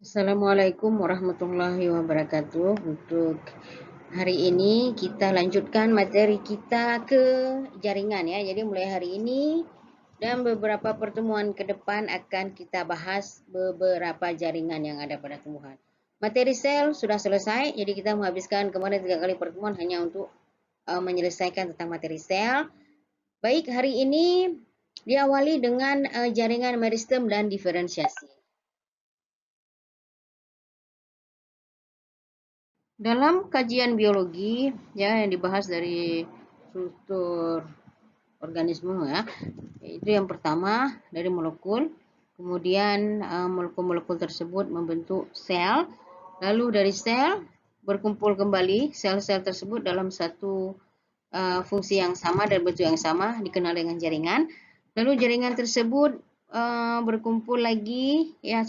Assalamualaikum warahmatullahi wabarakatuh. Untuk hari ini kita lanjutkan materi kita ke jaringan ya. Jadi mulai hari ini dan beberapa pertemuan ke depan akan kita bahas beberapa jaringan yang ada pada tumbuhan. Materi sel sudah selesai. Jadi kita menghabiskan kemarin 3 kali pertemuan hanya untuk menyelesaikan tentang materi sel. Baik, hari ini diawali dengan jaringan meristem dan diferensiasi. Dalam kajian biologi ya yang dibahas dari struktur organisme ya, itu yang pertama dari molekul, kemudian molekul-molekul tersebut membentuk sel, lalu dari sel berkumpul kembali sel-sel tersebut dalam satu fungsi yang sama dan bentuk yang sama dikenal dengan jaringan. Lalu jaringan tersebut berkumpul lagi ya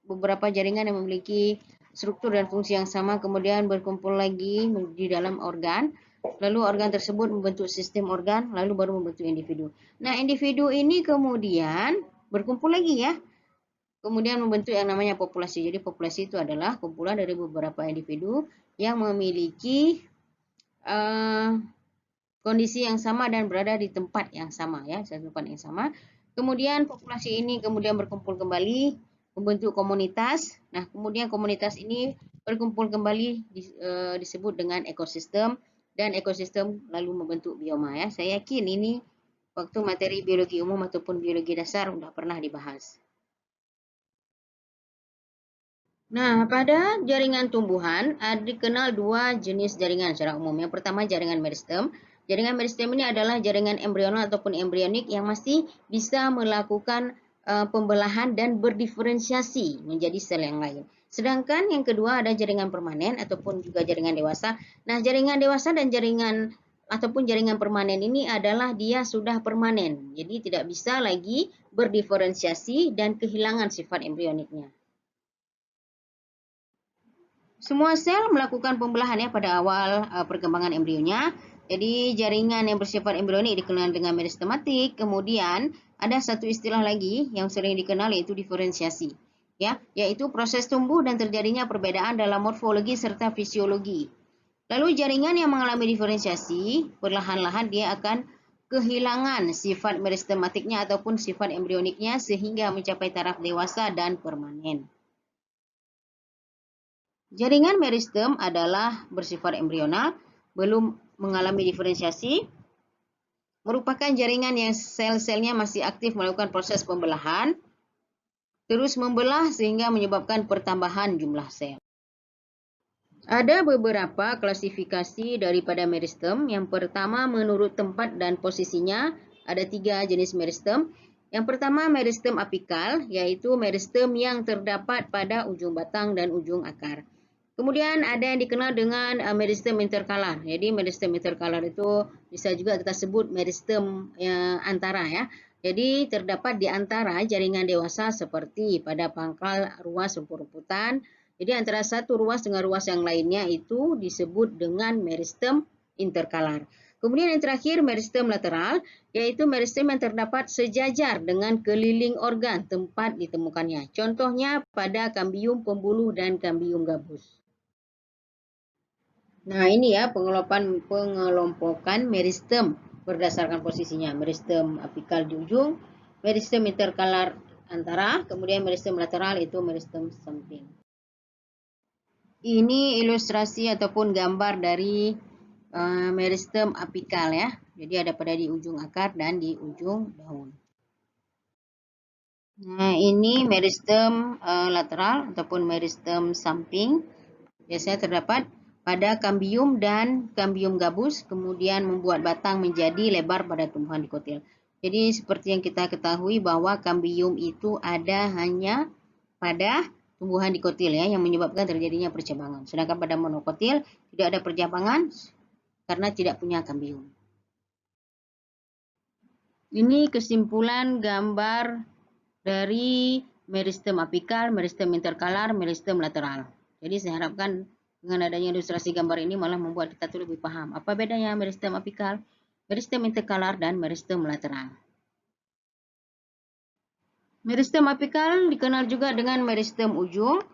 beberapa jaringan yang memiliki struktur dan fungsi yang sama kemudian berkumpul lagi di dalam organ. Lalu organ tersebut membentuk sistem organ, lalu baru membentuk individu. Nah, individu ini kemudian berkumpul lagi ya. Kemudian membentuk yang namanya populasi. Jadi populasi itu adalah kumpulan dari beberapa individu yang memiliki kondisi yang sama dan berada di tempat yang sama ya, satu tempat yang sama. Kemudian populasi ini kemudian berkumpul kembali membentuk komunitas. Nah, kemudian komunitas ini berkumpul kembali disebut dengan ekosistem dan ekosistem lalu membentuk bioma ya. Saya yakin ini waktu materi biologi umum ataupun biologi dasar sudah pernah dibahas. Nah, pada jaringan tumbuhan dikenal dua jenis jaringan secara umum. Yang pertama jaringan meristem. Jaringan meristem ini adalah jaringan embrional ataupun embrionik yang masih bisa melakukan pembelahan dan berdiferensiasi menjadi sel yang lain. Sedangkan yang kedua ada jaringan permanen ataupun juga jaringan dewasa. Nah, jaringan dewasa dan jaringan ataupun jaringan permanen ini adalah dia sudah permanen. Jadi tidak bisa lagi berdiferensiasi dan kehilangan sifat embrioniknya. Semua sel melakukan pembelahan ya pada awal perkembangan embrionya. Jadi jaringan yang bersifat embrionik dikenal dengan meristematik. Kemudian ada satu istilah lagi yang sering dikenal yaitu diferensiasi. Ya, yaitu proses tumbuh dan terjadinya perbedaan dalam morfologi serta fisiologi. Lalu jaringan yang mengalami diferensiasi, perlahan-lahan dia akan kehilangan sifat meristematiknya ataupun sifat embrioniknya sehingga mencapai taraf dewasa dan permanen. Jaringan meristem adalah bersifat embrional, belum mengalami diferensiasi, merupakan jaringan yang sel-selnya masih aktif melakukan proses pembelahan, terus membelah sehingga menyebabkan pertambahan jumlah sel. Ada beberapa klasifikasi daripada meristem. Yang pertama menurut tempat dan posisinya, ada 3 jenis meristem. Yang pertama meristem apikal, yaitu meristem yang terdapat pada ujung batang dan ujung akar. Kemudian ada yang dikenal dengan meristem interkalar. Jadi meristem interkalar itu bisa juga kita sebut meristem antara ya. Jadi terdapat di antara jaringan dewasa seperti pada pangkal ruas rumput-rumputan. Jadi antara satu ruas dengan ruas yang lainnya itu disebut dengan meristem interkalar. Kemudian yang terakhir meristem lateral, yaitu meristem yang terdapat sejajar dengan keliling organ tempat ditemukannya. Contohnya pada kambium pembuluh dan kambium gabus. Nah, ini ya pengelompokan meristem berdasarkan posisinya. Meristem apikal di ujung, meristem interkalar antara, kemudian meristem lateral itu meristem samping. Ini ilustrasi ataupun gambar dari meristem apikal ya. Jadi ada pada di ujung akar dan di ujung daun. Nah, ini meristem lateral ataupun meristem samping. Biasanya terdapat pada kambium dan kambium gabus, kemudian membuat batang menjadi lebar pada tumbuhan dikotil. Jadi seperti yang kita ketahui bahwa kambium itu ada hanya pada tumbuhan dikotil ya, yang menyebabkan terjadinya percabangan. Sedangkan pada monokotil tidak ada percabangan karena tidak punya kambium. Ini kesimpulan gambar dari meristem apikal, meristem interkalar, meristem lateral. Jadi saya harapkan dengan adanya ilustrasi gambar ini malah membuat kita tuh lebih paham apa bedanya meristem apikal, meristem interkalar, dan meristem lateral. Meristem apikal dikenal juga dengan meristem ujung.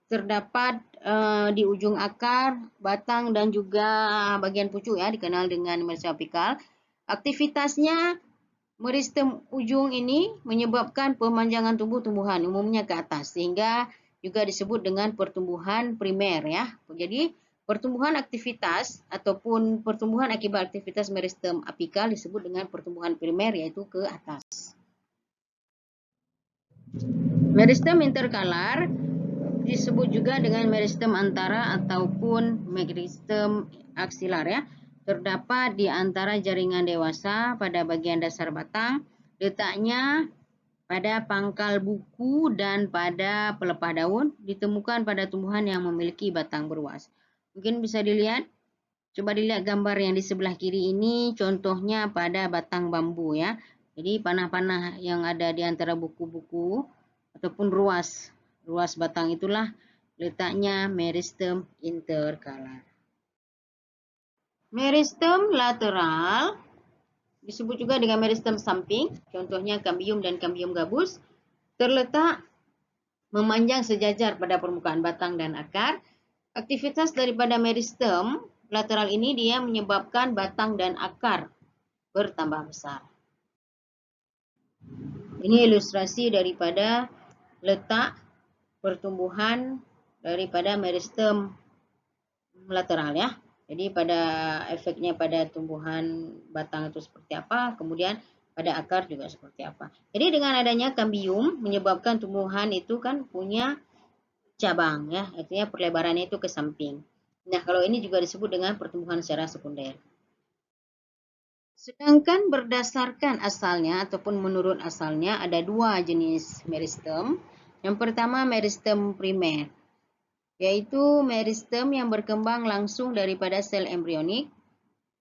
terdapat di ujung akar, batang, dan juga bagian pucuk ya, dikenal dengan meristem apikal. Aktivitasnya meristem ujung ini menyebabkan pemanjangan tumbuh-tumbuhan umumnya ke atas, sehingga juga disebut dengan pertumbuhan primer ya. Jadi pertumbuhan aktivitas ataupun pertumbuhan akibat aktivitas meristem apikal disebut dengan pertumbuhan primer, yaitu ke atas. Meristem interkalar disebut juga dengan meristem antara ataupun meristem aksilar ya. Terdapat di antara jaringan dewasa pada bagian dasar batang, letaknya pada pangkal buku dan pada pelepah daun, ditemukan pada tumbuhan yang memiliki batang beruas. Mungkin bisa dilihat, coba dilihat gambar yang di sebelah kiri ini, contohnya pada batang bambu ya. Jadi panah-panah yang ada di antara buku-buku ataupun ruas batang itulah letaknya meristem interkalar. Meristem lateral disebut juga dengan meristem samping, contohnya kambium dan kambium gabus, terletak memanjang sejajar pada permukaan batang dan akar. Aktivitas daripada meristem lateral ini dia menyebabkan batang dan akar bertambah besar. Ini ilustrasi daripada letak pertumbuhan daripada meristem lateral ya. Jadi pada efeknya pada tumbuhan batang itu seperti apa, kemudian pada akar juga seperti apa. Jadi dengan adanya kambium menyebabkan tumbuhan itu kan punya cabang ya, artinya perlebarannya itu ke samping. Nah, kalau ini juga disebut dengan pertumbuhan secara sekunder. Sedangkan berdasarkan asalnya ataupun menurut asalnya ada dua jenis meristem. Yang pertama meristem primer, yaitu meristem yang berkembang langsung daripada sel embrionik,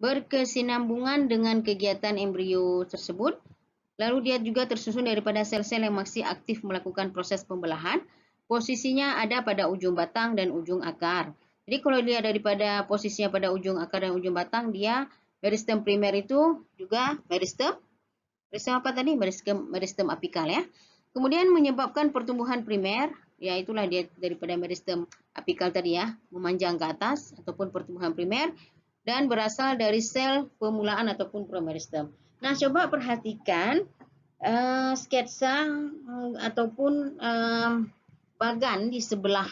berkesinambungan dengan kegiatan embrio tersebut, lalu dia juga tersusun daripada sel-sel yang masih aktif melakukan proses pembelahan, posisinya ada pada ujung batang dan ujung akar. Jadi kalau dia daripada posisinya pada ujung akar dan ujung batang, dia meristem primer itu juga meristem apa tadi? Meristem apikal ya. Kemudian menyebabkan pertumbuhan primer, ya itulah dia daripada meristem apikal tadi ya, memanjang ke atas ataupun pertumbuhan primer, dan berasal dari sel pemulaan ataupun promeristem. Nah, coba perhatikan sketsa ataupun bagan di sebelah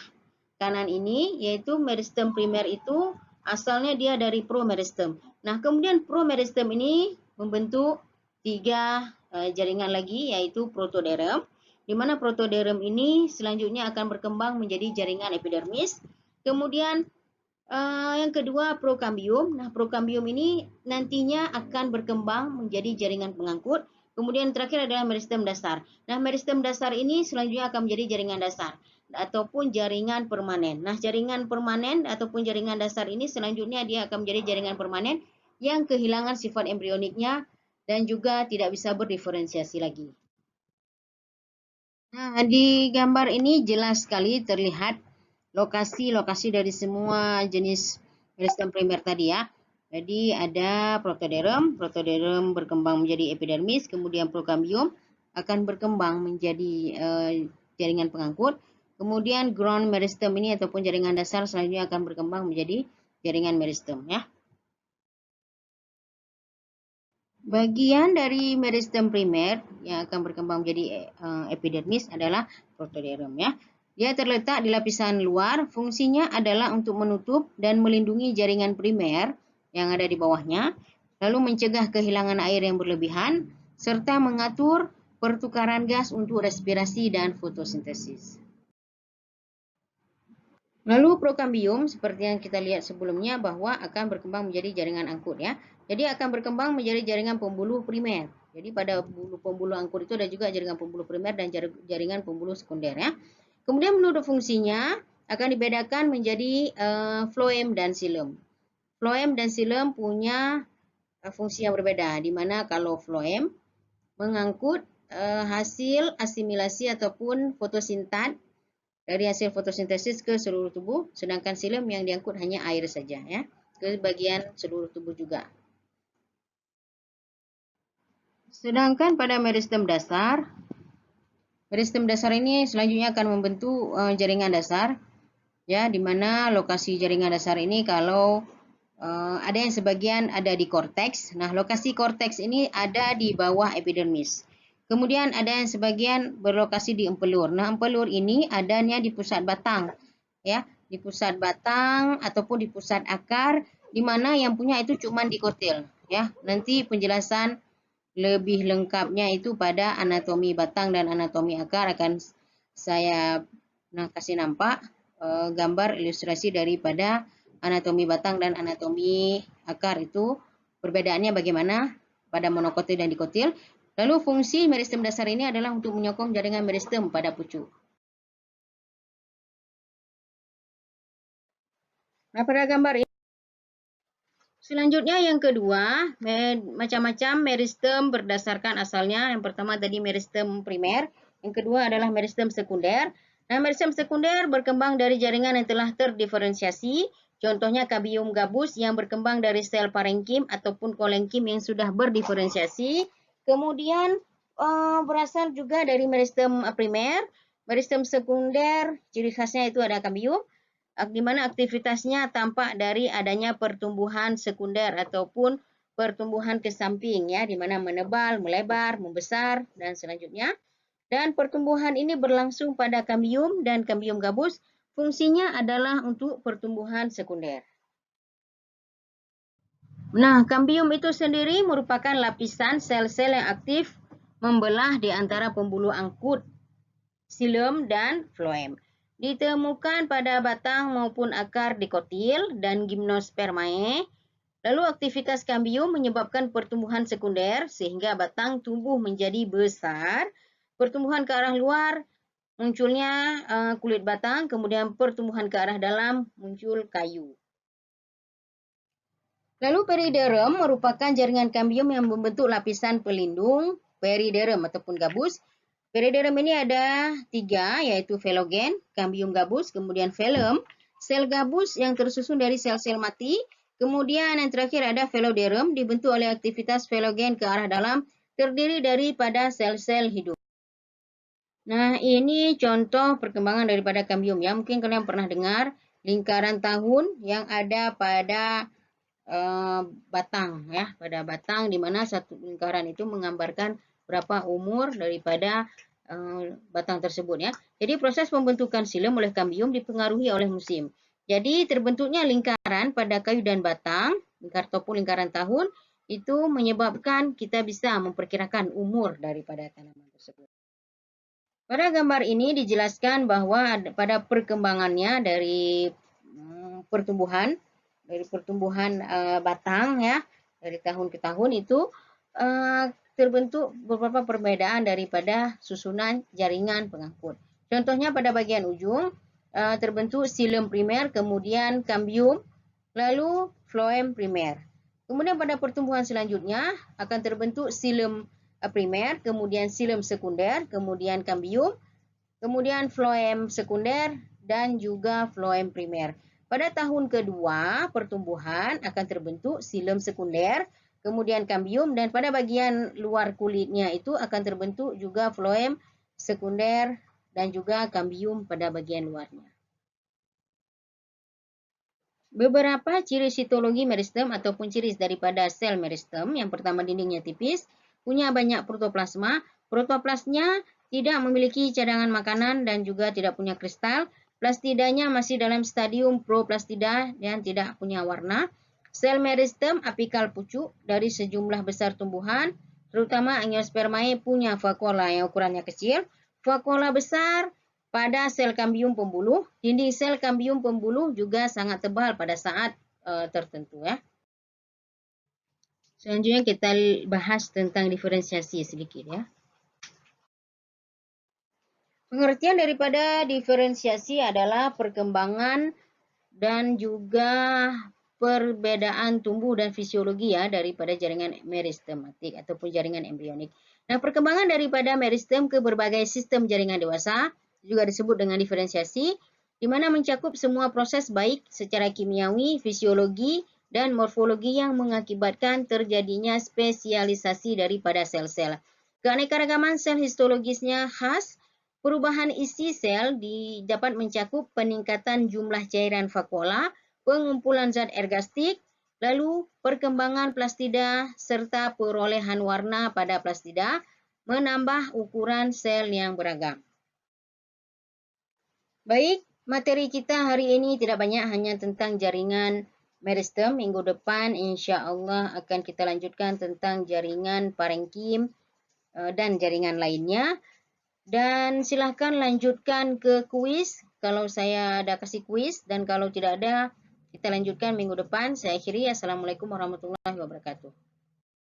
kanan ini, yaitu meristem primer itu asalnya dia dari promeristem. Nah, kemudian promeristem ini membentuk tiga jaringan lagi, yaitu protoderm, di mana protoderm ini selanjutnya akan berkembang menjadi jaringan epidermis. Kemudian yang kedua prokambium. Nah, prokambium ini nantinya akan berkembang menjadi jaringan pengangkut. Kemudian terakhir adalah meristem dasar. Nah, meristem dasar ini selanjutnya akan menjadi jaringan dasar ataupun jaringan permanen. Nah, jaringan permanen ataupun jaringan dasar ini selanjutnya dia akan menjadi jaringan permanen yang kehilangan sifat embrioniknya dan juga tidak bisa berdiferensiasi lagi. Nah, di gambar ini jelas sekali terlihat lokasi-lokasi dari semua jenis meristem primer tadi ya. Jadi ada protoderm berkembang menjadi epidermis, kemudian prokambium akan berkembang menjadi jaringan pengangkut, kemudian ground meristem ini ataupun jaringan dasar selanjutnya akan berkembang menjadi jaringan meristem ya. Bagian dari meristem primer yang akan berkembang menjadi epidermis adalah protoderm ya. Dia terletak di lapisan luar, fungsinya adalah untuk menutup dan melindungi jaringan primer yang ada di bawahnya, lalu mencegah kehilangan air yang berlebihan, serta mengatur pertukaran gas untuk respirasi dan fotosintesis. Lalu prokambium, seperti yang kita lihat sebelumnya, bahwa akan berkembang menjadi jaringan angkut ya. Jadi akan berkembang menjadi jaringan pembuluh primer. Jadi pada pembuluh angkut itu ada juga jaringan pembuluh primer dan jaringan pembuluh sekunder ya. Kemudian menurut fungsinya akan dibedakan menjadi floem dan xilem. Floem dan xilem punya fungsi yang berbeda, di mana kalau floem mengangkut hasil asimilasi ataupun fotosintat dari hasil fotosintesis ke seluruh tubuh, sedangkan xilem yang diangkut hanya air saja ya, ke bagian seluruh tubuh juga. Sedangkan pada meristem dasar ini selanjutnya akan membentuk jaringan dasar. Ya, di mana lokasi jaringan dasar ini kalau ada yang sebagian ada di korteks. Nah, lokasi korteks ini ada di bawah epidermis. Kemudian ada yang sebagian berlokasi di empelur. Nah, empelur ini adanya di pusat batang, ya, di pusat batang ataupun di pusat akar, di mana yang punya itu cuma di kotil, ya. Nanti penjelasan lebih lengkapnya itu pada anatomi batang dan anatomi akar akan saya kasih nampak gambar ilustrasi daripada anatomi batang dan anatomi akar itu perbedaannya bagaimana pada monokotil dan dikotil. Lalu fungsi meristem dasar ini adalah untuk menyokong jaringan meristem pada pucuk. Nah, pada gambar ini selanjutnya yang kedua, macam-macam meristem berdasarkan asalnya. Yang pertama tadi meristem primer, yang kedua adalah meristem sekunder. Nah, meristem sekunder berkembang dari jaringan yang telah terdiferensiasi. Contohnya cambium gabus yang berkembang dari sel parenkim ataupun kolenkim yang sudah berdiferensiasi. Kemudian berasal juga dari meristem primer. Meristem sekunder, ciri khasnya itu ada cambium, di mana aktivitasnya tampak dari adanya pertumbuhan sekunder ataupun pertumbuhan ke samping, ya, di mana menebal, melebar, membesar, dan selanjutnya. Dan pertumbuhan ini berlangsung pada cambium dan cambium gabus. Fungsinya adalah untuk pertumbuhan sekunder. Nah, cambium itu sendiri merupakan lapisan sel-sel yang aktif membelah di antara pembuluh angkut, xilem dan floem. Ditemukan pada batang maupun akar dikotil dan gimnospermae. Lalu aktivitas cambium menyebabkan pertumbuhan sekunder sehingga batang tumbuh menjadi besar. Pertumbuhan ke arah luar munculnya kulit batang, kemudian pertumbuhan ke arah dalam muncul kayu. Lalu periderm merupakan jaringan cambium yang membentuk lapisan pelindung periderm ataupun gabus. Periderm ini ada 3, yaitu velogen, cambium gabus, kemudian velum, sel gabus yang tersusun dari sel-sel mati. Kemudian yang terakhir ada veloderm, dibentuk oleh aktivitas velogen ke arah dalam, terdiri daripada sel-sel hidup. Nah, ini contoh perkembangan daripada cambium, ya. Mungkin kalian pernah dengar lingkaran tahun yang ada pada batang, ya, pada batang, di mana satu lingkaran itu menggambarkan berapa umur daripada batang tersebut, ya. Jadi proses pembentukan xilem oleh cambium dipengaruhi oleh musim. Jadi terbentuknya lingkaran pada kayu dan batang, ataupun lingkaran tahun, itu menyebabkan kita bisa memperkirakan umur daripada tanaman tersebut. Pada gambar ini dijelaskan bahwa pada perkembangannya dari pertumbuhan batang, ya, dari tahun ke tahun itu terbentuk beberapa perbedaan daripada susunan jaringan pengangkut. Contohnya pada bagian ujung terbentuk xilem primer, kemudian cambium, lalu floem primer. Kemudian pada pertumbuhan selanjutnya akan terbentuk xilem primer, kemudian xilem sekunder, kemudian cambium, kemudian floem sekunder, dan juga floem primer. Pada tahun kedua pertumbuhan akan terbentuk xilem sekunder, kemudian cambium, dan pada bagian luar kulitnya itu akan terbentuk juga floem sekunder dan juga cambium pada bagian luarnya. Beberapa ciri sitologi meristem ataupun ciri daripada sel meristem. Yang pertama, dindingnya tipis, punya banyak protoplasma. Protoplasnya tidak memiliki cadangan makanan dan juga tidak punya kristal. Plastidanya masih dalam stadium proplastida dan tidak punya warna. Sel meristem apikal pucuk dari sejumlah besar tumbuhan, terutama angiospermae punya vakuola yang ukurannya kecil. Vakuola besar pada sel cambium pembuluh. Dinding sel cambium pembuluh juga sangat tebal pada saat tertentu, ya. Selanjutnya kita bahas tentang diferensiasi sedikit, ya. Pengertian daripada diferensiasi adalah perkembangan dan juga perbedaan tumbuh dan fisiologi, ya, daripada jaringan meristematik ataupun jaringan embrionik. Nah, perkembangan daripada meristem ke berbagai sistem jaringan dewasa juga disebut dengan diferensiasi, di mana mencakup semua proses baik secara kimiawi, fisiologi, dan morfologi yang mengakibatkan terjadinya spesialisasi daripada sel-sel. Keanekaragaman sel histologisnya khas Perubahan isi sel dapat mencakup peningkatan jumlah cairan vakuola, pengumpulan zat ergastik, lalu perkembangan plastida serta perolehan warna pada plastida, menambah ukuran sel yang beragam. Baik, materi kita hari ini tidak banyak, hanya tentang jaringan meristem. Minggu depan insya-Allah akan kita lanjutkan tentang jaringan parenkim dan jaringan lainnya. Dan silahkan lanjutkan ke kuis kalau saya ada kasih kuis, dan kalau tidak ada kita lanjutkan minggu depan. Saya akhiri. Assalamualaikum warahmatullahi wabarakatuh.